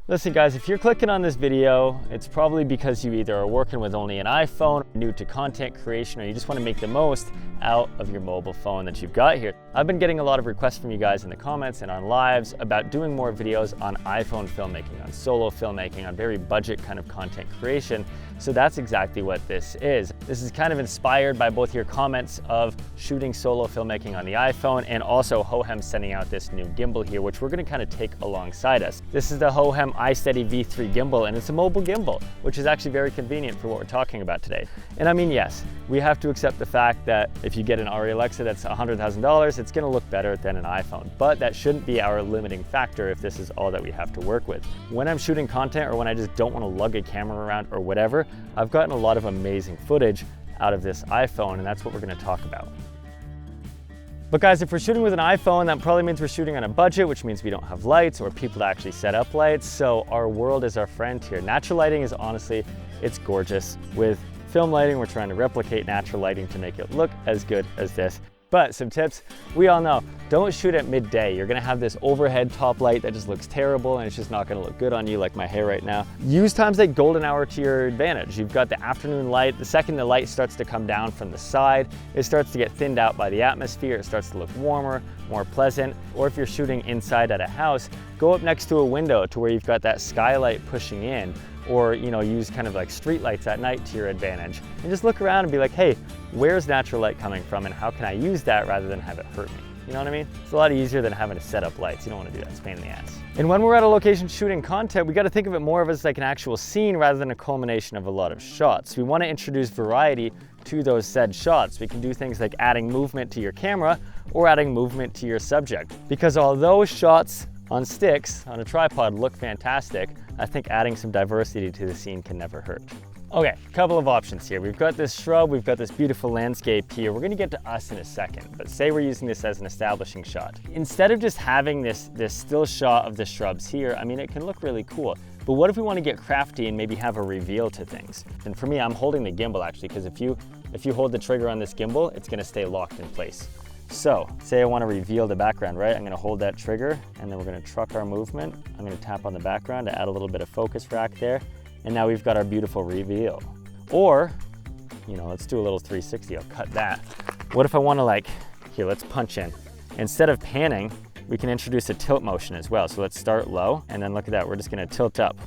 Listen guys, if you're clicking on this video, it's probably because you either are working with only an iPhone, new to content creation, or you just want to make the most out of your mobile phone that you've got here. I've been getting a lot of requests from you guys in the comments and on lives about doing more videos on iPhone filmmaking, on solo filmmaking, on very budget kind of content creation. So that's exactly what this is. This is kind of inspired by both your comments of shooting solo filmmaking on the iPhone and also Hohem sending out this new gimbal here, which we're going to kind of take alongside us. This is the Hohem iSteady V3 gimbal, and it's a mobile gimbal, which is actually very convenient for what we're talking about today. And I mean, yes, we have to accept the fact that if you get an Arri Alexa that's $100,000, it's going to look better than an iPhone, but that shouldn't be our limiting factor if this is all that we have to work with. When I'm shooting content or when I just don't want to lug a camera around or whatever, I've gotten a lot of amazing footage out of this iPhone, and that's what we're going to talk about. But guys, if we're shooting with an iPhone, that probably means we're shooting on a budget, which means we don't have lights or people to actually set up lights. So our world is our friend here. Natural lighting is honestly, it's gorgeous. With film lighting, we're trying to replicate natural lighting to make it look as good as this. But some tips, we all know, don't shoot at midday. You're gonna have this overhead top light that just looks terrible and it's just not gonna look good on you, like my hair right now. Use times like golden hour to your advantage. You've got the afternoon light. The second the light starts to come down from the side, it starts to get thinned out by the atmosphere. It starts to look warmer, more pleasant. Or if you're shooting inside at a house, go up next to a window to where you've got that skylight pushing in, or use kind of like street lights at night to your advantage. And just look around and be like, hey, where's natural light coming from and how can I use that rather than have it hurt me? You know what I mean? It's a lot easier than having to set up lights. You don't want to do that, it's a pain in the ass. And when we're at a location shooting content, we got to think of it more of as like an actual scene rather than a culmination of a lot of shots. We want to introduce variety to those said shots. We can do things like adding movement to your camera or adding movement to your subject. Because although shots on sticks on a tripod look fantastic, I think adding some diversity to the scene can never hurt. Okay, a couple of options here. We've got this shrub, we've got this beautiful landscape here. We're gonna get to us in a second, but say we're using this as an establishing shot. Instead of just having this still shot of the shrubs here, I mean, it can look really cool. But what if we want to get crafty and maybe have a reveal to things? And for me, I'm holding the gimbal actually, because if you hold the trigger on this gimbal, it's gonna stay locked in place. So, say I want to reveal the background, right? I'm going to hold that trigger and then we're going to truck our movement. I'm going to tap on the background to add a little bit of focus rack there. And now we've got our beautiful reveal. Or, let's do a little 360. I'll cut that. What if I want to here, let's punch in. Instead of panning, we can introduce a tilt motion as well. So let's start low and then look at that. We're just going to tilt up.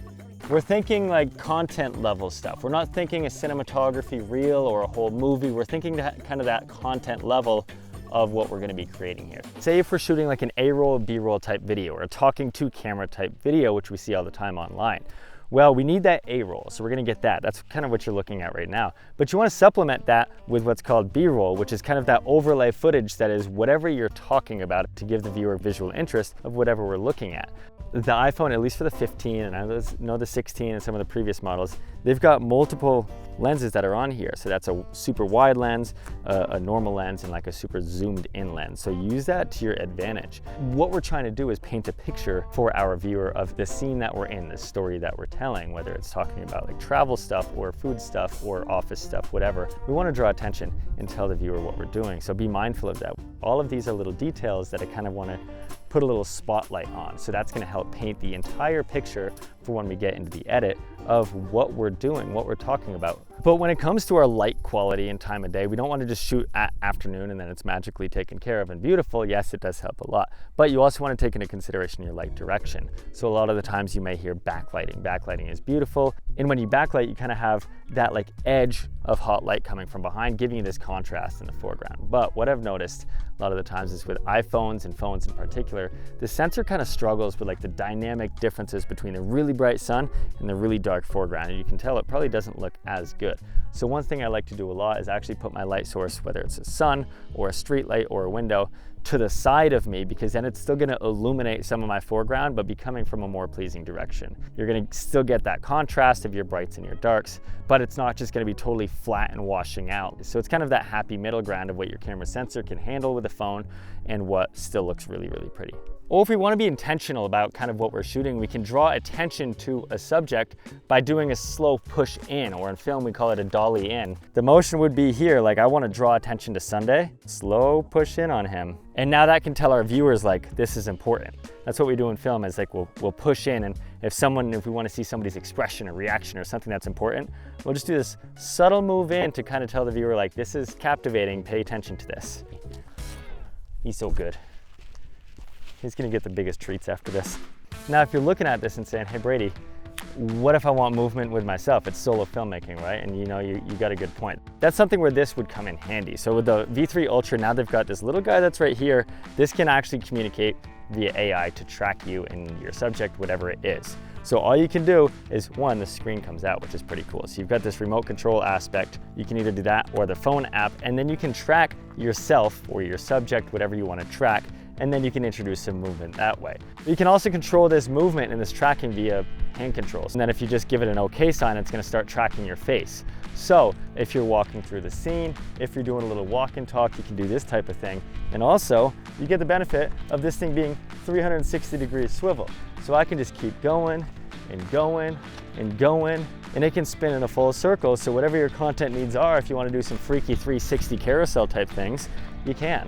We're thinking like content level stuff. We're not thinking a cinematography reel or a whole movie. We're thinking kind of that content level of what we're going to be creating here. Say if we're shooting like an A-roll, B-roll type video or a talking to camera type video, which we see all the time online. Well, we need that A-roll, so we're going to get that. That's kind of what you're looking at right now. But you want to supplement that with what's called B-roll, which is kind of that overlay footage that is whatever you're talking about to give the viewer visual interest of whatever we're looking at. The iPhone, at least for the 15, and I know the 16 and some of the previous models, they've got multiple lenses that are on here. So that's a super wide lens, a normal lens, and like a super zoomed in lens. So use that to your advantage. What we're trying to do is paint a picture for our viewer of the scene that we're in, the story that we're telling, whether it's talking about like travel stuff or food stuff or office stuff, whatever. We want to draw attention and tell the viewer what we're doing. So be mindful of that. All of these are little details that I kind of want to put a little spotlight on. So that's going to help paint the entire picture for when we get into the edit of what we're doing, what we're talking about. But when it comes to our light quality and time of day, we don't want to just shoot at afternoon and then it's magically taken care of and beautiful. Yes, it does help a lot, but you also want to take into consideration your light direction. So a lot of the times you may hear backlighting. Backlighting is beautiful. And when you backlight, you kind of have that like edge of hot light coming from behind, giving you this contrast in the foreground. But what I've noticed a lot of the times is with iPhones and phones in particular, the sensor kind of struggles with like the dynamic differences between the really bright sun and the really dark foreground. And you can tell it probably doesn't look as good. So one thing I like to do a lot is actually put my light source, whether it's a sun or a street light or a window, to the side of me, because then it's still going to illuminate some of my foreground, but be coming from a more pleasing direction. You're going to still get that contrast of your brights and your darks, but it's not just going to be totally flat and washing out. So it's kind of that happy middle ground of what your camera sensor can handle with the phone and what still looks really, really pretty. Or if we want to be intentional about kind of what we're shooting, we can draw attention to a subject by doing a slow push in, or in film we call it a dolly in. The motion would be here, like I want to draw attention to Sunday, slow push in on him. And now that can tell our viewers like this is important. That's what we do in film, is like we'll push in, and if we want to see somebody's expression or reaction or something that's important, we'll just do this subtle move in to kind of tell the viewer like this is captivating, pay attention to this. He's so good. He's gonna get the biggest treats after this. Now, if you're looking at this and saying, hey Brady, what if I want movement with myself? It's solo filmmaking, right? And you know, you got a good point. That's something where this would come in handy. So with the V3 Ultra, now they've got this little guy that's right here. This can actually communicate via AI to track you and your subject, whatever it is. So all you can do is, one, the screen comes out, which is pretty cool. So you've got this remote control aspect. You can either do that or the phone app, and then you can track yourself or your subject, whatever you want to track, and then you can introduce some movement that way. You can also control this movement and this tracking via hand controls. And then if you just give it an okay sign, it's gonna start tracking your face. So if you're walking through the scene, if you're doing a little walk and talk, you can do this type of thing. And also, you get the benefit of this thing being 360-degree swivel. So I can just keep going and going and going, and it can spin in a full circle. So whatever your content needs are, if you wanna do some freaky 360 carousel type things, you can.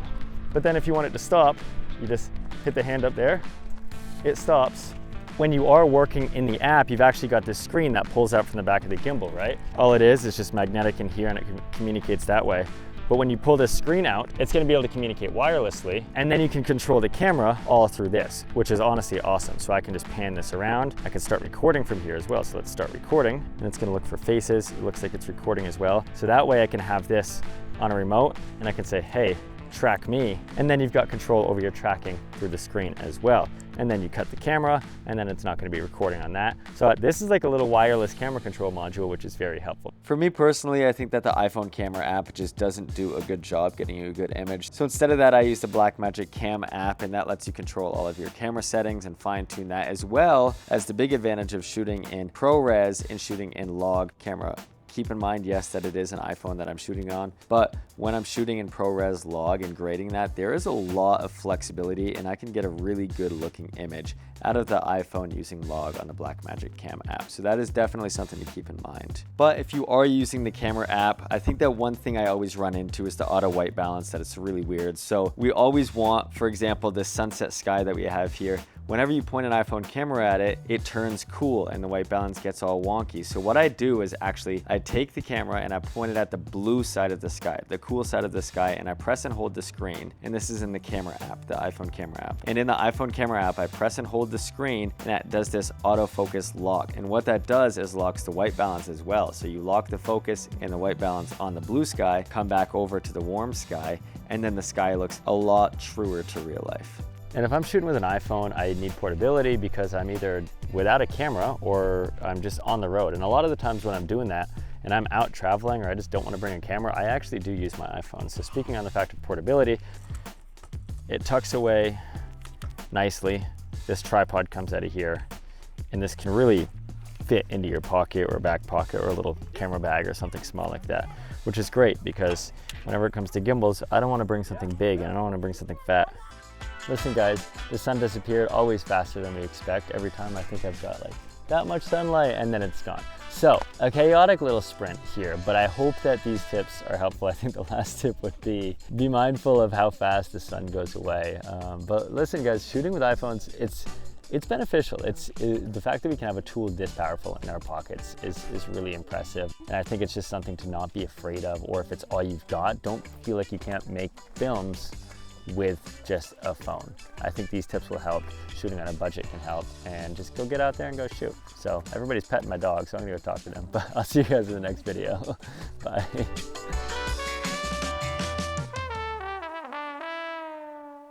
But then if you want it to stop, you just hit the hand up there, it stops. When you are working in the app, you've actually got this screen that pulls out from the back of the gimbal, right? All it is just magnetic in here, and it communicates that way. But when you pull this screen out, it's gonna be able to communicate wirelessly, and then you can control the camera all through this, which is honestly awesome. So I can just pan this around. I can start recording from here as well. So let's start recording, and it's gonna look for faces. It looks like it's recording as well. So that way I can have this on a remote, and I can say, hey, track me, and then you've got control over your tracking through the screen as well. And then you cut the camera, and then it's not going to be recording on that. So this is like a little wireless camera control module, which is very helpful. For me personally, I think that the iPhone camera app just doesn't do a good job getting you a good image. So instead of that, I use the Blackmagic Cam app, and that lets you control all of your camera settings and fine tune that, as well as the big advantage of shooting in ProRes and shooting in log camera. Keep in mind, yes, that it is an iPhone that I'm shooting on, but when I'm shooting in ProRes log and grading that, there is a lot of flexibility, and I can get a really good looking image out of the iPhone using log on the Blackmagic Cam app. So that is definitely something to keep in mind. But if you are using the camera app, I think that one thing I always run into is the auto white balance, that it's really weird. So we always want, for example, this sunset sky that we have here. Whenever you point an iPhone camera at it, it turns cool and the white balance gets all wonky. So what I do is actually, I take the camera and I point it at the blue side of the sky, the cool side of the sky, and I press and hold the screen. And this is in the camera app, the iPhone camera app. And in the iPhone camera app, I press and hold the screen, and that does this autofocus lock. And what that does is locks the white balance as well. So you lock the focus and the white balance on the blue sky, come back over to the warm sky, and then the sky looks a lot truer to real life. And if I'm shooting with an iPhone, I need portability because I'm either without a camera or I'm just on the road. And a lot of the times when I'm doing that and I'm out traveling or I just don't want to bring a camera, I actually do use my iPhone. So speaking on the fact of portability, it tucks away nicely. This tripod comes out of here, and this can really fit into your pocket or back pocket or a little camera bag or something small like that, which is great because whenever it comes to gimbals, I don't want to bring something big and I don't want to bring something fat. Listen guys, the sun disappeared always faster than we expect. Every time I think I've got like that much sunlight and then it's gone. So a chaotic little sprint here, but I hope that these tips are helpful. I think the last tip would be mindful of how fast the sun goes away. But listen guys, shooting with iPhones, it's beneficial. The fact that we can have a tool this powerful in our pockets is really impressive. And I think it's just something to not be afraid of, or if it's all you've got, don't feel like you can't make films with just a phone. I think these tips will help. Shooting on a budget can help, and just go get out there and go shoot. So everybody's petting my dog, so I'm gonna go talk to them, but I'll see you guys in the next video. Bye.